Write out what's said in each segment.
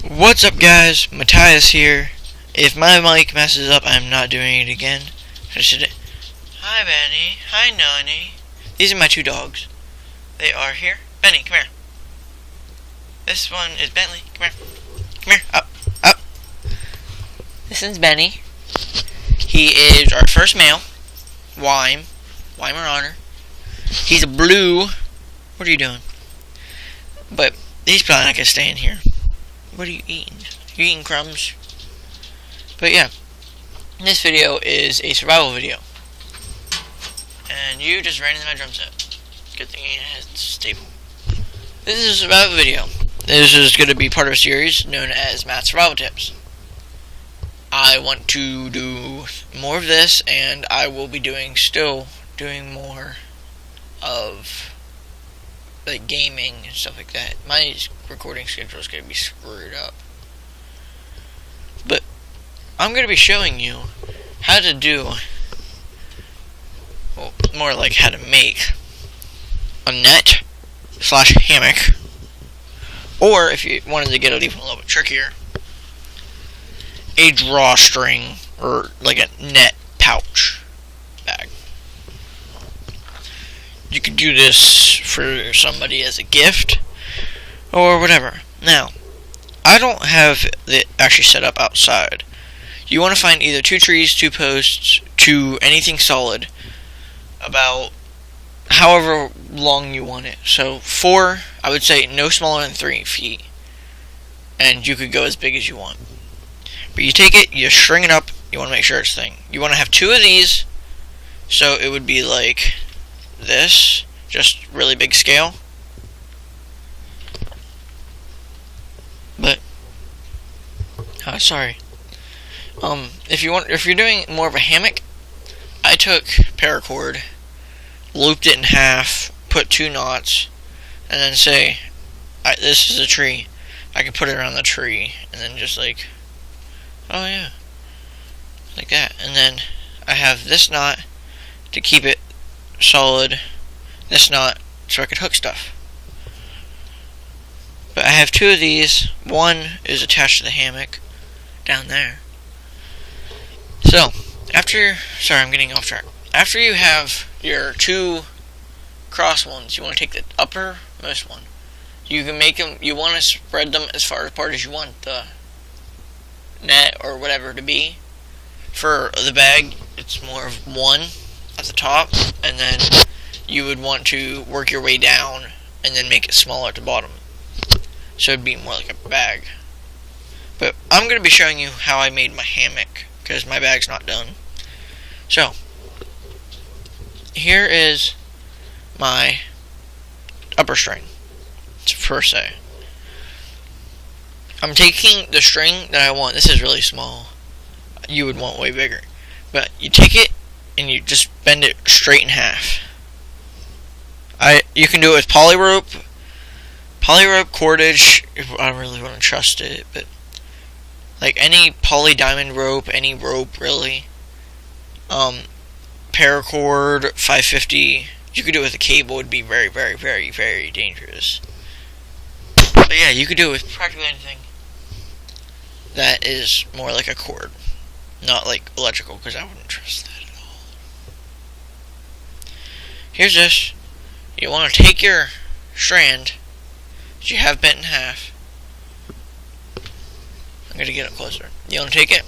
What's up, guys? Matias here. If my mic messes up, I'm not doing it again. Hi, Benny. Hi, Nani. These are my two dogs. They are here. Benny, come here. This one is Bentley. Come here. Come here. Up. Up. This one's Benny. He is our first male. Weimaraner. He's a blue. What are you doing? But he's probably not going to stay in here. What are you eating? You're eating crumbs? But yeah, this video is a survival video. And you just ran into my drum set. Good thing it has stable. This is a survival video. This is going to be part of a series known as Matt's Survival Tips. I want to do more of this, and I will be still doing more of like gaming and stuff like that. My recording schedule is going to be screwed up. But I'm going to be showing you how to do, well, more like how to make a net / hammock. Or if you wanted to get it even a little bit trickier, a drawstring or like a net pouch bag. You could do this for somebody as a gift or whatever. Now, I don't have it actually set up outside. You want to find either 2 trees, 2 posts, anything solid, about however long you want it. So 4, I would say no smaller than 3 feet, and you could go as big as you want. But you take it, you string it up, you want to make sure it's thing. You want to have 2 of these, so it would be like this, just really big scale. But sorry. If you're doing more of a hammock, I took paracord, looped it in half, put 2 knots, and then say, this is a tree. I can put it around the tree, and then just like, oh yeah, like that. And then I have this knot to keep it solid, this knot so I could hook stuff. But I have 2 of these. One is attached to the hammock down there. So sorry, I'm getting off track. After you have your 2 cross ones, you want to take the uppermost one. You can make them, you want to spread them as far apart as you want the net or whatever to be. For the bag, it's more of 1 at the top, and then you would want to work your way down and then make it smaller at the bottom, so it'd be more like a bag. But I'm going to be showing you how I made my hammock, because my bag's not done. So here is my upper string, per se. I'm taking the string that I want. This is really small. You would want way bigger. But you take it and you just bend it straight in half. You can do it with poly rope cordage, if I really want to trust it, but like any poly diamond rope, any rope really. Paracord 550. You could do it with a cable. It'd be very, very, very, very dangerous. But yeah, you could do it with practically anything that is more like a cord, not like electrical, because I wouldn't trust that at all. Here's this. You want to take your strand that you have bent in half. I'm going to get up closer. You want to take it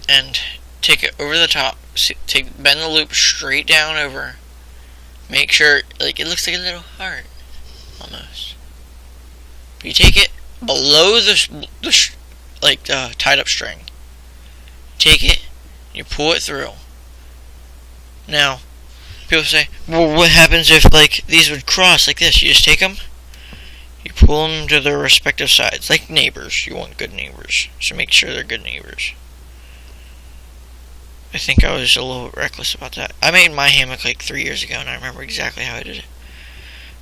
and take it over the top. Bend the loop straight down over. Make sure, like, it looks like a little heart, almost. But you take it below the tied up string. Take it, you pull it through. Now, people say, well, what happens if, like, these would cross like this? You just take them, you pull them to their respective sides, like neighbors. You want good neighbors, so make sure they're good neighbors. I think I was a little reckless about that. I made my hammock like 3 years ago, and I remember exactly how I did it.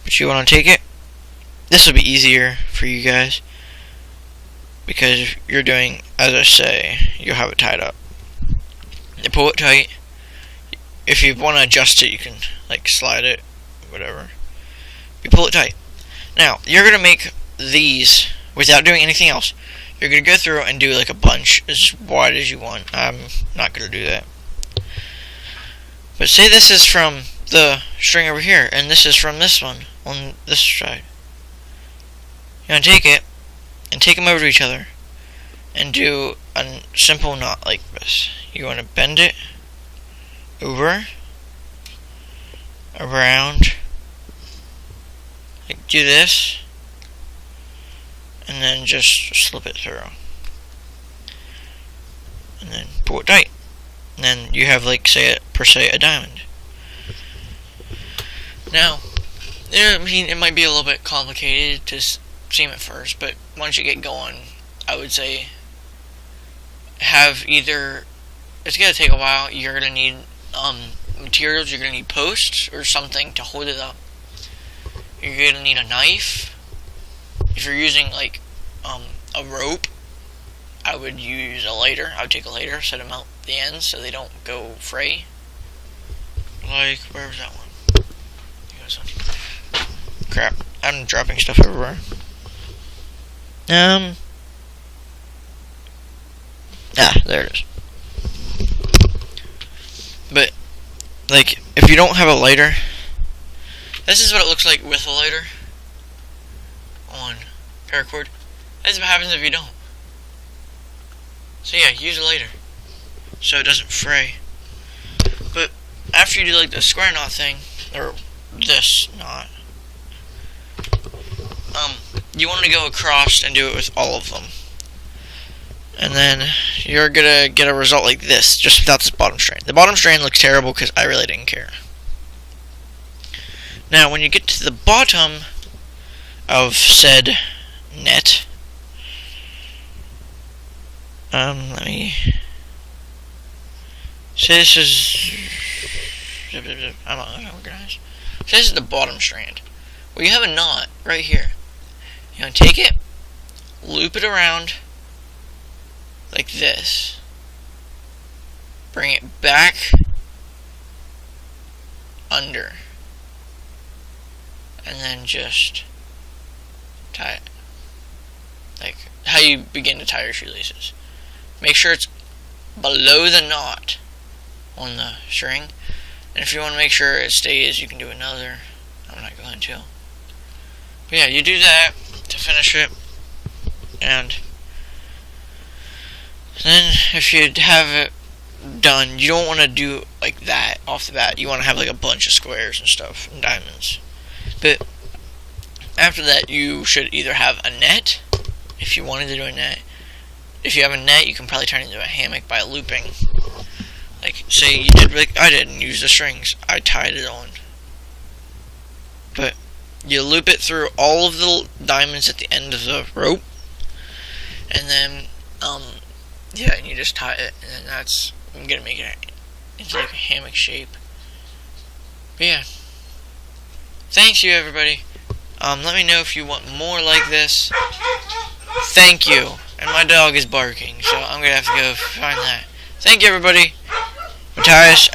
But you want to take it. This will be easier for you guys, because if you're doing, as I say, you'll have it tied up. You pull it tight. If you want to adjust it, you can like slide it, whatever. You pull it tight. Now, you're going to make these without doing anything else. you're going to go through and do like a bunch as wide as you want. I'm not going to do that. But say this is from the string over here, and this is from this one on this side. You're going to take it and take them over to each other and do a simple knot like this. You want to bend it over, around, like do this, and then just slip it through. And then pull it tight. And then you have, like, say, per se, a diamond. Now, I mean, it might be a little bit complicated to seem at first, but once you get going, I would say have either, it's going to take a while, you're going to need materials, you're going to need posts or something to hold it up. You're going to need a knife. If you're using, like, a rope, I would use a lighter. I would take a lighter, set them out the ends so they don't go fray. Like, where was that one? Crap, I'm dropping stuff everywhere. There it is. But, like, if you don't have a lighter, this is what it looks like with a lighter on paracord. That's what happens if you don't. So yeah, use a lighter so it doesn't fray. But after you do like the square knot thing, or this knot, you want to go across and do it with all of them. And then you're gonna get a result like this, just without this bottom strand. The bottom strand looks terrible because I really didn't care. Now when you get to the bottom of said net, let me say this is, I'm not organized. So this is the bottom strand. Well, you have a knot right here. You're going to take it, loop it around like this, bring it back under, and then just tie it. Like how you begin to tie your shoelaces. Make sure it's below the knot on the string. And if you want to make sure it stays, you can do another. I'm not going to. But yeah, you do that to finish it. And then if you have it done, you don't want to do like that off the bat. You want to have like a bunch of squares and stuff and diamonds. But after that, you should either have a net, if you wanted to do a net. If you have a net, you can probably turn it into a hammock by looping. Like, say you did like I did and use the strings. I tied it on. But you loop it through all of the diamonds at the end of the rope. And then, yeah, and you just tie it. And then that's, I'm going to make it into like a hammock shape. But yeah. Thanks you, everybody. Let me know if you want more like this. Thank you. And my dog is barking, so I'm going to have to go find that. Thank you, everybody. Matias.